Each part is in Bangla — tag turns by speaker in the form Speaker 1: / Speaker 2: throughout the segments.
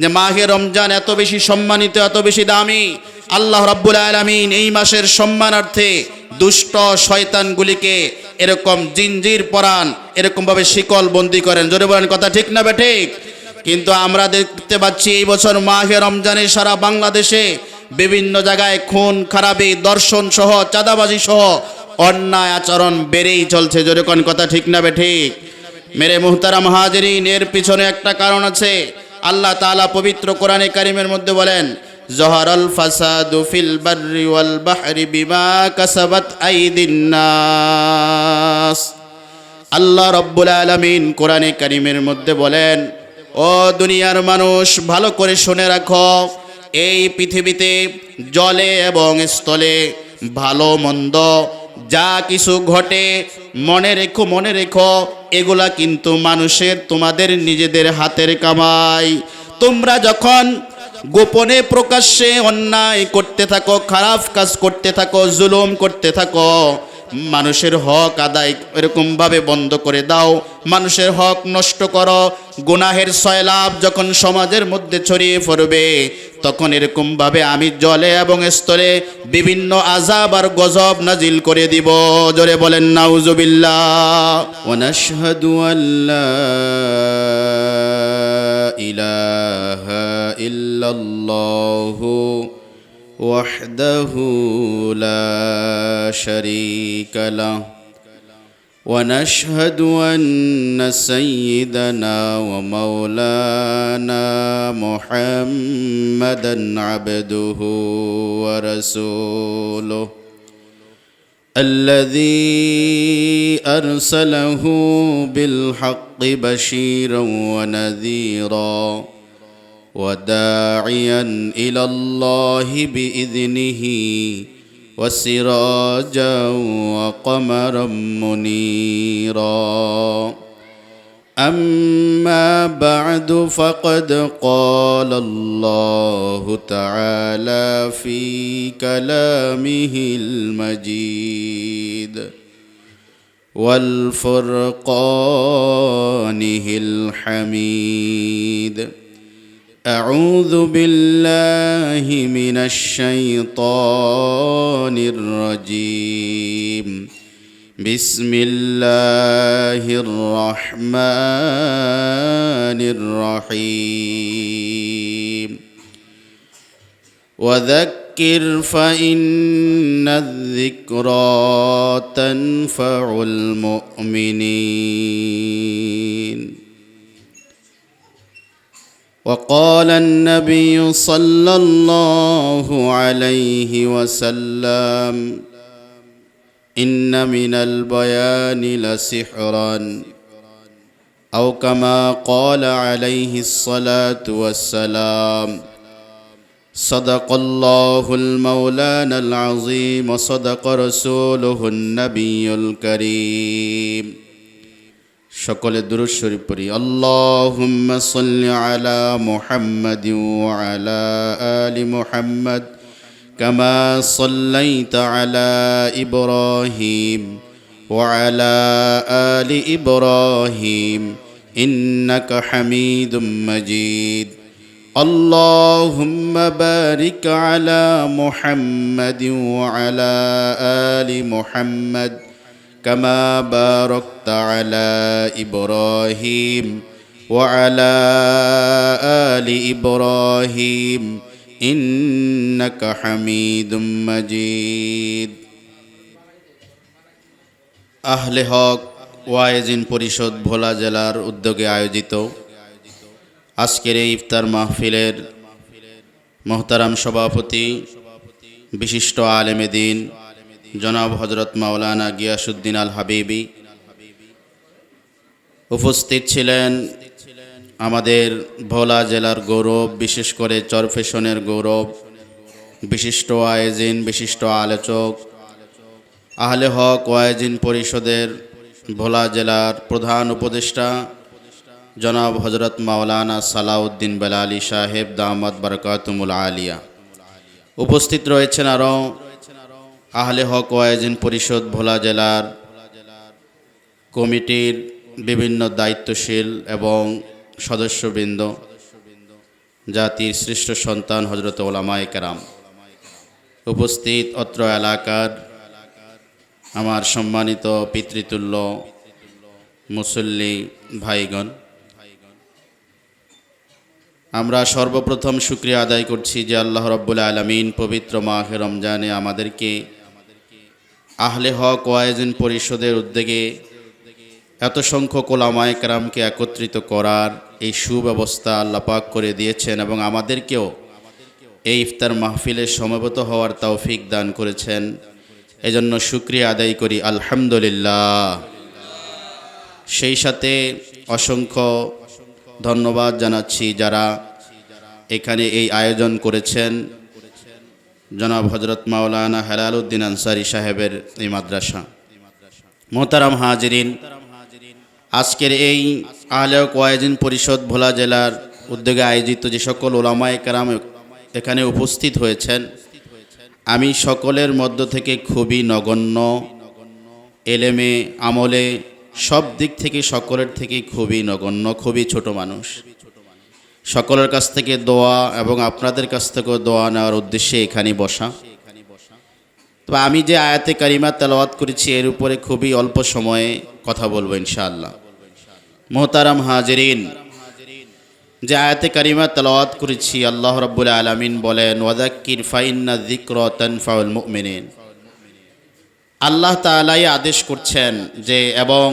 Speaker 1: যে মাহে রমজান এত বেশি সম্মানিত, এত বেশি দামি। আল্লাহ রাব্বুল আলামিন এই মাসের সম্মানার্থে দুষ্ট শয়তানগুলিকে এরকম জিনজির পরান, এরকমভাবে শিকল বন্দি করেন। জোরে বলেন কথা ঠিক না বেঠিক? কিন্তু আমরা দেখতে পাচ্ছি এই বছর মাহে রমজানে সারা বাংলাদেশে বিভিন্ন জায়গায় খুন খারাপি, দর্শন সহ, চাঁদাবাজি সহ অন্যায় আচরণ বেড়েই চলছে। জোরে কোন কথা ঠিক না বেঠিক? মেরে মুহতারাম হাজিরিন, এর পিছনে একটা কারণ আছে। আল্লাহ তাআলা পবিত্র কোরআনে কারিমের মধ্যে বলেন, জহরাল ফাসাদু ফিল বাররি ওয়াল বাহরি বিমা কাসাবাত আইদিন নাস। আল্লাহ রাব্বুল আলামিন কোরআনে কারিমের মধ্যে বলেন, ও দুনিয়ার মানুষ, ভালো করে শুনে রাখো, এই পৃথিবীতে জলে এবং স্থলে ভালো মন্দ যা কিছু ঘটে, মনে রেখো এগুলা কিন্তু মানুষের, তোমাদের নিজেদের হাতের কামাই। তোমরা যখন গোপনে প্রকাশ্যে অন্যায় করতে থাকো, খারাপ কাজ করতে থাকো, জুলুম করতে থাকো, মানুষের হক আদায় এরকমভাবে বন্ধ করে দাও, মানুষের হক নষ্ট করো, গুনাহের সয়লাভ যখন সমাজের মধ্যে ছড়িয়ে পড়বে, তখন এরকমভাবে আমি জলে এবং স্থলে বিভিন্ন আযাব আর গজব নাজিল করে দিব। জোরে বলেন নাউজুবিল্লাহ। ওয়া নাশহাদু আল্লা ইলাহা ইল্লাল্লাহু وحده لا شريك له ونشهد أن سيدنا ومولانا محمدا عبده ورسوله الذي أرسله بالحق بشيرا ونذيرا وداعيا إلى الله بإذنه وسراجا وقمرا منيرا أما بعد فقد قال الله تعالى في كلامه المجيد والفرقانه الحميد أعوذ بالله من الشيطان الرجيم بسم الله الرحمن الرحيم وذكر فإن الذكرى تنفع المؤمنين وقال النبي صلى الله عليه وسلم إن من البيان لسحرا أو كما قال عليه الصلاة والسلام صدق الله المولانا العظيم وصدق رسوله النبي الكريم সকলে দুরূদ শরীফ পড়ি। আল্লাহুম্মা সাল্লি আলা মুহাম্মাদিন ওয়া আলা আলি মুহাম্মাদ কামা সাল্লাইতা আলা ইব্রাহিম ওয়া আলা আলি ইব্রাহিম ইন্নাকা হামিদুম মাজিদ। আল্লাহুম্মা বারিক আলা মুহাম্মাদিন ওয়া আলা আলি মুহাম্মাদ كما باركت على إبراهيم وعلى آل إبراهيم إنك حميد مجيد। আহলে হক ওয়াইজিন পরিষদ ভোলা জেলার উদ্যোগে আয়োজিত আজকের এই ইফতার মাহফিলের মোহতারাম সভাপতি বিশিষ্ট আলেমে দ্বীন জনাব হযরত মাওলানা গিয়াসউদ্দিন আল হাবিবি, উপস্থিত ছিলেন আমাদের ভোলা জেলার গৌরব, বিশেষ করে চরফেশনের গৌরব, বিশিষ্ট ওয়াইজিন, বিশিষ্ট আলোচক, আহলে হক ওয়াইজিন পরিষদের ভোলা জেলার প্রধান উপদেষ্টা জনাব হযরত মাওলানা সালাউদ্দিন বেলালী সাহেব দামাত বারাকাতুমুল আলিয়া। উপস্থিত রয়েছেন আরও আহলে হক ওয়াইজিন পরিষদ ভোলা জেলার কমিটির বিভিন্ন দায়িত্বশীল এবং সদস্যবৃন্দ, জাতির শ্রেষ্ঠ সন্তান হযরত ওলামায়ে কেরাম, উপস্থিত অত্র এলাকার আমার সম্মানিত পিতৃতুল্য মুসল্লি ভাইগণ, আমরা সর্বপ্রথম শুকরিয়া আদায় করছি যে আল্লাহ রাব্বুল আলামিন পবিত্র মাহে রমজানে আমাদেরকে আহলে হক ওয়াইজিন পরিষদের উদ্যোগে এত সংখ্যক ওলামায়ে কেরামকে একত্রিত করার এই সুব্যবস্থা আল্লাহ পাক করে দিয়েছেন এবং আমাদেরকেও এই ইফতার মাহফিলে সমবেত হওয়ার তৌফিক দান করেছেন। এজন্য শুকরিয়া আদায় করি আলহামদুলিল্লাহ। সেই সাথে অসংখ্য ধন্যবাদ জানাচ্ছি যারা এখানে এই আয়োজন করেছেন, জনাব হযরত মাওলানা হেলাল উদ্দিন আনসারী সাহেবের এই মাদ্রাসা। মোহতারাম হাজিরিন, আজকের এই আহলে হক ওয়াইজিন পরিষদ ভোলা জেলার উদ্যোগে আয়োজিত যে সকল ওলামায়ে কেরাম এখানে উপস্থিত হয়েছেন, আমি সকলের মধ্য থেকে খুবই নগণ্য, এলেমে আমলে সব দিক থেকে সকলের থেকে খুবই নগণ্য, খুবই ছোট মানুষ। সকলের কাছ থেকে দোয়া এবং আপনাদের কাছ থেকেও দোয়া নেওয়ার উদ্দেশ্যে এখানে বসা। তবে আমি যে আয়াতে কারিমা তেলাওয়াত করেছি এর উপরে খুবই অল্প সময়ে কথা বলবো ইনশাআল্লাহ। মোহতারাম হাজিরিন, যে আয়াতে কারিমা তেলাওয়াত করেছি, আল্লাহ রাব্বুল আলামিন বলেন ওয়াযাক্কির ফাইন্না যিকরা তানফাউল মুমিনিন। আল্লাহ তাআলাই আদেশ করছেন যে এবং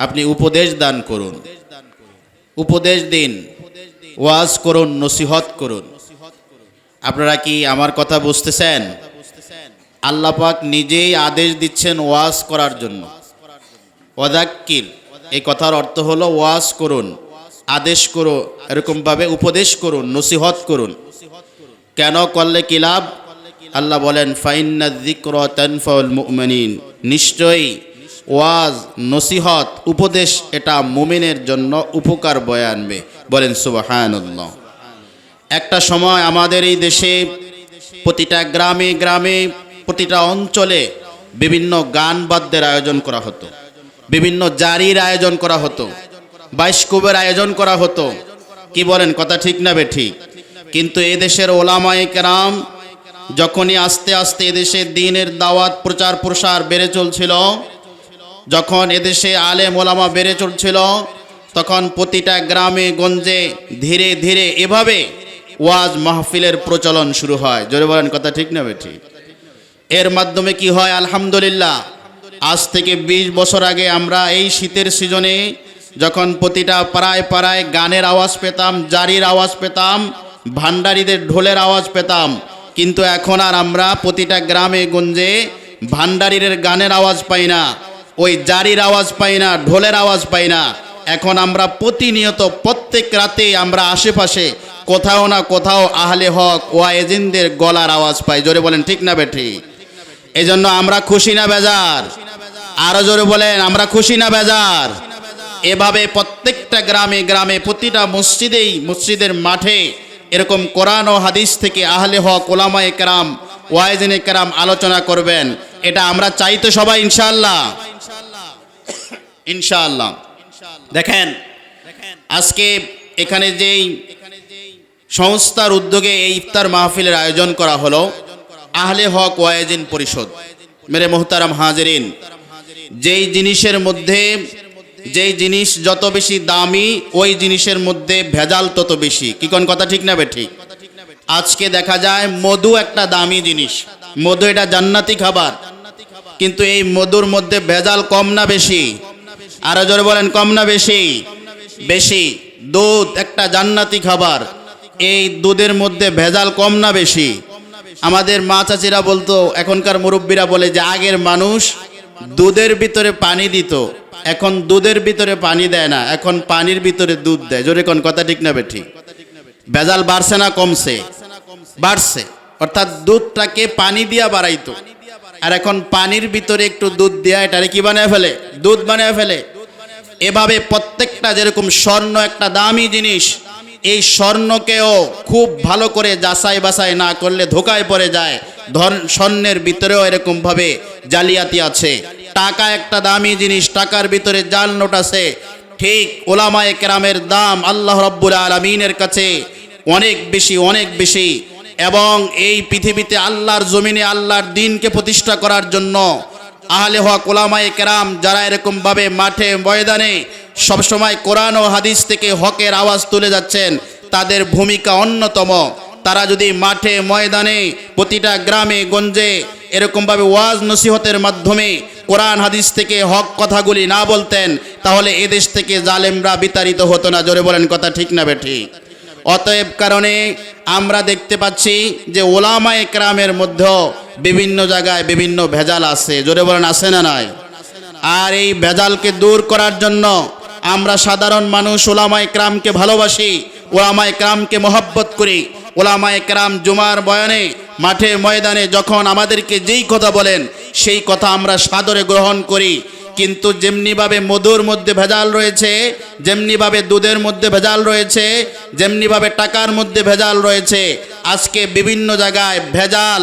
Speaker 1: আপনি উপদেশ দান করুন, উপদেশ দিন, ওয়াজ করুন, নসিহত করুন। আপনারা কি আমার কথা বুঝতেছেন? আল্লাহ পাক নিজেই আদেশ দিচ্ছেন ওয়াজ করার জন্য। ওয়াযাক্কির এই কথার অর্থ হলো ওয়াজ করুন, আদেশ করো, এরকমভাবে উপদেশ করুন, নসিহত করুন। কেন করলে কি লাভ? আল্লাহ বলেন ফাইন্না যিকরা তানফাউল মুমিনিন, নিশ্চয়ই ওয়াজ, নসিহত, উপদেশ এটা মুমিনের জন্য উপকার বয়ে আনবে। বলেন সুবহানাল্লাহ। একটা সময় আমাদের এই দেশে প্রতিটা গ্রামে গ্রামে, প্রতিটা অঞ্চলে বিভিন্ন গান বাদ্যের আয়োজন করা হতো, বিভিন্ন জারির আয়োজন করা হতো, বাইশকুবের আয়োজন করা হতো। কি বলেন, কথা ঠিক না বেঠিক? কিন্তু এদেশের ওলামায়ে কেরাম যখনই আস্তে আস্তে এদেশে দ্বীনের দাওয়াত প্রচার প্রসার বেড়ে চলছিল, যখন এদেশে আলেম ওলামা বেড়ে চলছিল, তখন প্রতিটা গ্রামে গঞ্জে ধীরে ধীরে এভাবে ওয়াজ মাহফিলের প্রচলন শুরু হয়। জোরে বলেন, কথা ঠিক না বেঠিক? এর মাধ্যমে কি হয়? আলহামদুলিল্লাহ, আজ থেকে 20 বছর আগে আমরা এই শীতের সিজনে যখন প্রতিটা পাড়ায় পাড়ায় গানের আওয়াজ পেতাম, জারির আওয়াজ পেতাম, ভান্ডারীদের ঢোলের আওয়াজ পেতাম, কিন্তু এখন আর আমরা প্রতিটা গ্রামে গঞ্জে ভান্ডারীদের গানের আওয়াজ পাই না, ওই জারির আওয়াজ পাই না, ঢোলের আওয়াজ পাই না। এখন আমরা প্রতিনিয়ত প্রত্যেক রাতে আমরা আশেপাশে কোথাও না কোথাও আহলে হক ওয়াইজিনদের গলার আওয়াজ পাই। জোরে বলেন, ঠিক না বেঠিক? এজন্য আমরা খুশি না বেজার? আরো জোরে বলেন, আমরা খুশি না বেজার? এভাবে প্রত্যেকটা গ্রামে গ্রামে, প্রতিটা মসজিদেই, মসজিদের মাঠে এরকম কোরআন ও হাদিস থেকে আহলে হক ওলামায়ে কেরাম ওয়াইজিনে কেরাম আলোচনা করবেন। এটা আমরা চাই তো সবাই ইনশাআল্লাহ? ইনশাআল্লাহ। দেখেন, আজকে এখানে যেই সংস্থার উদ্যোগে এই ইফতার মাহফিলের আয়োজন করা হলো, আহলে হক ওয়াইজিন পরিষদ। মেরে মোহতারাম হাজিরিন, যেই জিনিসের মধ্যে, যেই জিনিস যত বেশি দামি, ওই জিনিসের মধ্যে ভেজাল তত বেশি। কি কোন কথা ঠিক না বেঠিক? আজকে দেখা যায় মধু একটা দামি জিনিস, মধু এটা জান্নাতি খাবার, কিন্তু এই মধুর মধ্যে ভেজাল কম না বেশি? আরো জোরে বলেন, কম না বেশি? বেশি। দুধ একটা জান্নাতি খাবার, এই দুধের মধ্যে ভেজাল কম না বেশি? আমাদের মা চাচিরা বলতো, এখনকার মুরব্বীরা বলে যে আগের মানুষ দুধের ভিতরে পানি দিত, এখন দুধের ভিতরে পানি দেয় না, এখন পানির ভিতরে দুধ দেয়। জোরে কোন কথা ঠিক না বেঠিক? ভেজাল বাড়ছে না কমছে? বাড়ছে। অর্থাৎ দুধটাকে পানি দিয়া বাড়াইতো, আর এখন পানির ভিতরে একটু দুধ দিয়া এটারে কি বানায় ফেলে? দুধ বানায় ফেলে। এভাবে প্রত্যেকটা, যেরকম স্বর্ণ একটা দামি জিনিস, এই স্বর্ণকেও খুব ভালো করে যাচাই বাছাই না করলে ধোকায় পড়ে যায়। স্বর্ণের ভিতরেও এরকমভাবে জালিয়াতি আছে। টাকা একটা দামি জিনিস, টাকার ভিতরে জাল নোট আছে। ঠিক ওলামায়ে কেরামের দাম আল্লাহ রাব্বুল আলামিনের কাছে অনেক বেশি এবং এই পৃথিবীতে আল্লাহর জমিনে আল্লাহর দ্বীনকে প্রতিষ্ঠা করার জন্য আহলে হক ওলামায়ে কেরাম যারা এরকমভাবে মাঠে ময়দানে সবসময় কোরআন ও হাদিস থেকে হকের আওয়াজ তুলে যাচ্ছেন, তাদের ভূমিকা অন্যতম। তারা যদি মাঠে ময়দানে প্রতিটা গ্রামে গঞ্জে এরকমভাবে ওয়াজ নসিহতের মাধ্যমে কোরআন হাদিস থেকে হক কথাগুলি না বলতেন, তাহলে এদেশ থেকে জালেমরা বিতাড়িত হতো না। জোরে বলেন কথা ঠিক না বেঠিক? অতএব কারণে আমরা দেখতে পাচ্ছি যে ওলামায়ে কেরামের মধ্যেও বিভিন্ন জায়গায় বিভিন্ন ভেজাল আছে। জোরে বলেন আছে না নাই? আর এই ভেজালকে দূর করার জন্য আমরা সাধারণ মানুষ ওলামায়ে কেরামকে ভালোবাসি, ওলামায়ে কেরামকে মহব্বত করি। ওলামায়ে কেরাম জুমার বয়ানে মাঠে ময়দানে যখন আমাদেরকে যেই কথা বলেন সেই কথা আমরা সাদরে গ্রহণ করি। কিন্তু যেমনিভাবে মধুর মধ্যে ভেজাল রয়েছে, যেমনিভাবে দুধের মধ্যে ভেজাল রয়েছে, যেমনিভাবে টাকার মধ্যে ভেজাল রয়েছে, আজকে বিভিন্ন জায়গায় ভেজাল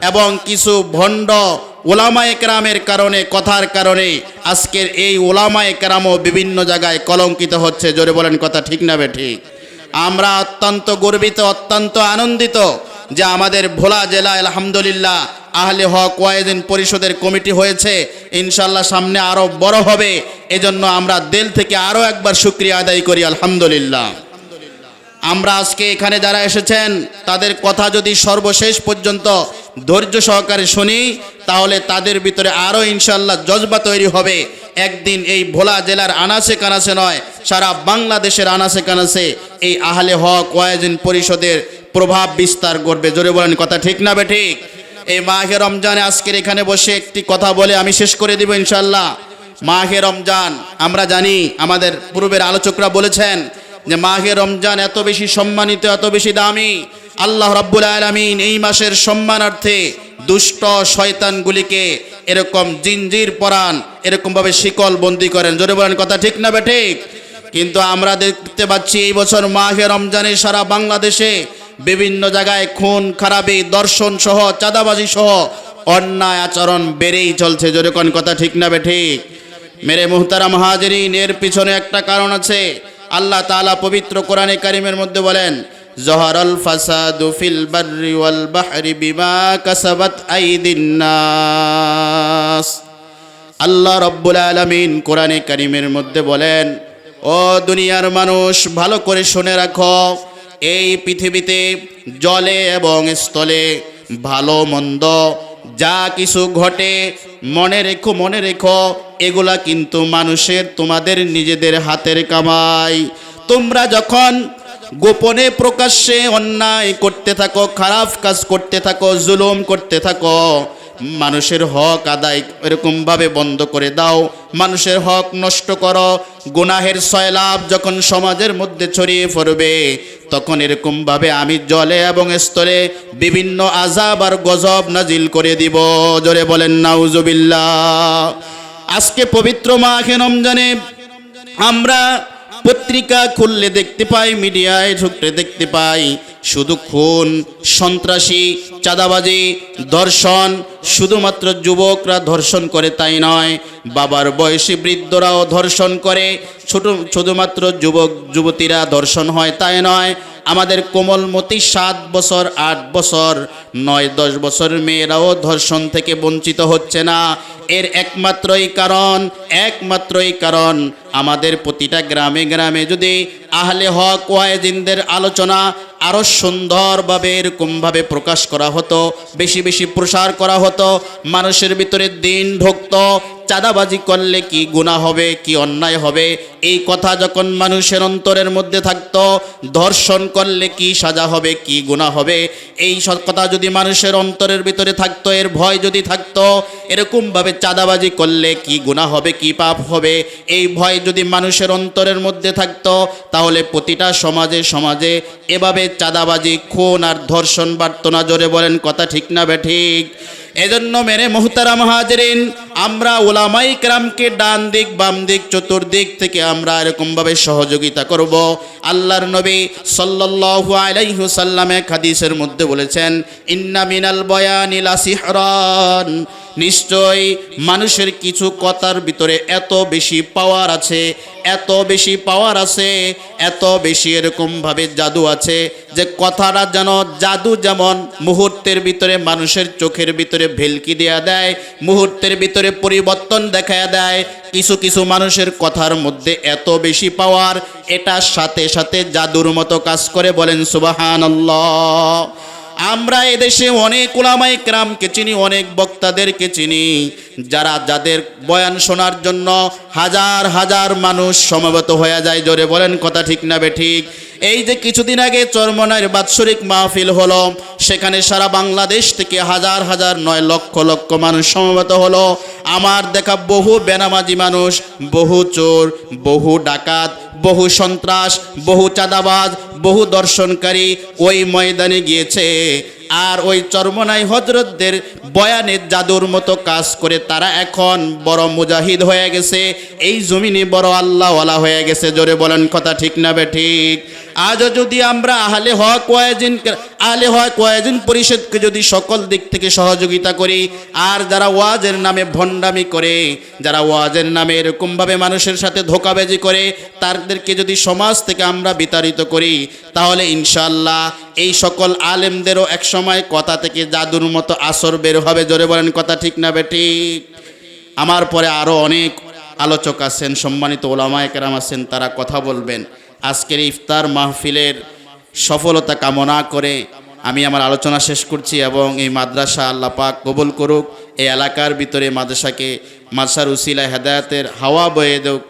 Speaker 1: এবং কিছু ভণ্ড ওলামায়ে কেরামের কারণে কথার কারণে আজকের এই ওলামায়ে কেরামও বিভিন্ন জায়গায় কলঙ্কিত হচ্ছে। জোরে বলেন কথা ঠিক না বেঠিক? আমরা অত্যন্ত গর্বিত, অত্যন্ত আনন্দিত যে আমাদের ভোলা জেলায় আলহামদুলিল্লাহ আহলে হক ওয়াইজিন পরিষদের কমিটি হয়েছে। ইনশাল্লাহ সামনে আরও বড় হবে। এজন্য আমরা দিল থেকে আরও একবার শুকরিয়া আদায় করি আলহামদুলিল্লাহ। আমরা আজকে এখানে যারা এসেছেন তাদের কথা যদি সর্বশেষ পর্যন্ত ধৈর্য সহকারে শুনি, তাহলে তাদের ভিতরে আরও ইনশাল্লাহ জজবা তৈরি হবে। একদিন এই ভোলা জেলার আনাচে কানাচে নয়, সারা বাংলাদেশের আনাচে কানাচে এই আহলে হক ওয়াইজিন পরিষদের প্রভাব বিস্তার করবে। জোরে বলেন কথা ঠিক না বেঠিক? এই মাহে রমজানে আজকের এখানে বসে একটি কথা বলে আমি শেষ করে দিব ইনশাল্লাহ। মাহে রমজান আমরা জানি, আমাদের পূর্বের আলোচকরা বলেছেন যে মাহে রমজান এত বেশি সম্মানিত, এত বেশি দামি। আল্লাহ রাব্বুল আলামিন এই মাসের সম্মানার্থে দুষ্ট শয়তানগুলিকে এরকম জিনজির পরান, এরকমভাবে শিকল বন্দি করেন। জোরে বলেন কথা ঠিক না বেঠিক? কিন্তু আমরা দেখতে পাচ্ছি এই বছর মাহে রমজানে সারা বাংলাদেশে বিভিন্ন জায়গায় খুন খারাপি, দর্শন সহ, চাঁদাবাজি সহ অন্যায় আচরণ বেড়েই চলছে। জোরে কোন কথা ঠিক না বেঠিক? মেরে মুহতারাম হাজিরিন, এর পিছনে একটা কারণ আছে। আল্লাহ তাআলা পবিত্র কোরআনে কারিমের মধ্যে বলেন, জহরাল ফাসাদু ফিল বাররি ওয়াল বাহরি বিমা কাসাবাত আইদিন নাস। আল্লাহ রাব্বুল আলামিন কোরআনে কারিমের মধ্যে বলেন, ও দুনিয়ার মানুষ ভালো করে শুনে রাখো, এই পৃথিবীতে জলে এবং স্থলে ভালো মন্দ যা কিছু ঘটে মনে রেখো এগুলা কিন্তু মানুষের, তোমাদের নিজেদের হাতের কামাই। তোমরা যখন গোপনে প্রকাশ্যে অন্যায় করতে থাকো, খারাপ কাজ করতে থাকো, জুলুম করতে থাকো, মানুষের হক আদায় এরকমভাবে বন্ধ করে দাও, মানুষের হক নষ্ট করো, গুনাহের সয়লাব যখন সমাজের মধ্যে ছড়িয়ে পড়বে, তখন এরকমভাবে আমি জলে এবং স্থলে বিভিন্ন আযাব আর গজব নাজিল করে দিব। জোরে বলেন নাউজুবিল্লাহ। আজকে পবিত্র মাহে রমজানে আমরা পত্রিকা খুললে দেখতে পাই, মিডিয়ায় ঢুকলে দেখতে পাই শুধু খুন, সন্ত্রাসী, চাঁদাবাজি, ধর্ষণ। শুধুমাত্র যুবকরা ধর্ষণ করে তাই নয়, বাবার বয়সী বৃদ্ধরাও ধর্ষণ করে। শুধুমাত্র যুবক যুবতীরা ধর্ষণ হয় তাই নয়, আমাদের কোমলমতি 7 বছর, 8 বছর, 9-10 বছর মেয়েরাও ধর্ষণ থেকে বঞ্চিত হচ্ছে না। এর একমাত্রই কারণ আমাদের প্রতিটা গ্রামে গ্রামে যদি আহলে হক ওয়াইজিনদের আলোচনা আরও সুন্দরভাবে এরকমভাবে প্রকাশ করা হতো, বেশি বেশি প্রসার করা হতো, মানুষের ভিতরে দিন ঢুকতো। চাঁদাবাজি করলে কি গুনাহ হবে, কি অন্যায় হবে, এই কথা যখন মানুষের অন্তরের মধ্যে থাকতো, ধর্ষণ করলে কি সাজা হবে, কি গুনাহ হবে, এই সব কথা যদি মানুষের অন্তরের ভিতরে থাকতো, এর ভয় যদি থাকতো, এরকমভাবে চাঁদাবাজি করলে কি গুনাহ হবে, কি পাপ হবে, এই ভয় যদি মানুষের অন্তরের মধ্যে থাকতো, তাহলে প্রতিটা সমাজে সমাজে এভাবে চাঁদাবাজি, খুন আর ধর্ষণ বাড়তো না। জোরে বলেন কথা ঠিক না বেঠিক? এজন্য মেরে মুহতারাম হাজিরিন, আমরা উলামায়ে কেরামকে ডান দিক বাম দিক চতুর্দিক থেকে আমরা এরকমভাবে সহযোগিতা করব। আল্লাহর নবী সাল্লাল্লাহু আলাইহি ওয়াসাল্লাম এক হাদিসের মধ্যে বলেছেন, ইন্না মিনাল বয়ানি লা সিহরান নিশ্চয়ই মানুষের কিছু কথার ভিতরে এত বেশি পাওয়ার আছে, এত বেশি পাওয়ার আছে, এত বেশি এরকমভাবে জাদু আছে যে কথাটা যেন জাদু, যেমন মুহূর্তের ভিতরে মানুষের চোখের ভিতরে ভেলকি দেয়া দেয়, মুহূর্তের ভিতরে পরিবর্তন দেখায়া দেয়। কিছু কিছু মানুষের কথার মধ্যে এত বেশি পাওয়ার, এটার সাথে সাথে জাদুর মতো কাজ করে। বলেন সুবহানাল্লাহ। আমরা এদেশে অনেক উলামায়ে কেরামকে চিনি, অনেক বক্তাদেরকে চিনি, যাদের বয়ান শোনার জন্য হাজার হাজার মানুষ সমবেত হয়ে যায়। জোরে বলেন কথা ঠিক না বেঠিক? এই যে কিছুদিন আগে চরমনাইয়ের বাৎসরিক মাহফিল হলো, সেখানে সারা বাংলাদেশ থেকে হাজার হাজার নয় লক্ষ লক্ষ মানুষ সমবেত হলো। আমার দেখা বহু বেনামাজি মানুষ, বহু চোর, বহু ডাকাত, বহু সন্ত্রাস, বহু চাঁদাবাজ, বহু দর্শনকারী ওই ময়দানে গিয়েছে। আর ওই চরমনাই হযরতদের বয়ানের জাদুর মতো কাজ করে তারা এখন বড় মুজাহিদ হয়ে গেছে, এই জমিনে বড় আল্লাহওয়ালা হয়ে গেছে। জোরে বলেন কথা ঠিক না বেঠিক? আজও যদি আমরা আহলে হক ওয়াজিন পরিষদকে যদি সকল দিক থেকে সহযোগিতা করি, আর যারা ওয়াজের নামে ভণ্ডামি করে, যারা ওয়াজের নামে এরকমভাবে মানুষের সাথে ধোঁকাবাজি করে, তাদেরকে যদি সমাজ থেকে আমরা বিতাড়িত করি, তাহলে ইনশাআল্লাহ এই সকল আলেমদেরও একসময় কথা থেকে জাদুর মতো আসর বের হবে। জোরে বলেন কথা ঠিক না বেঠিক? আমার পরে আরও অনেক আলোচক আছেন, সম্মানিত ওলামায়ে কেরাম আছেন, তারা কথা বলবেন। আজকের ইফতার মাহফিলের সফলতা কামনা করে আমি আমার আলোচনা শেষ করছি, এবং এই মাদ্রাসা আল্লাহ পাক কবুল করুক। এই এলাকার ভিতরে মাদ্রাসার উসিলায় হেদায়েতের হাওয়া বয়ে দেউক।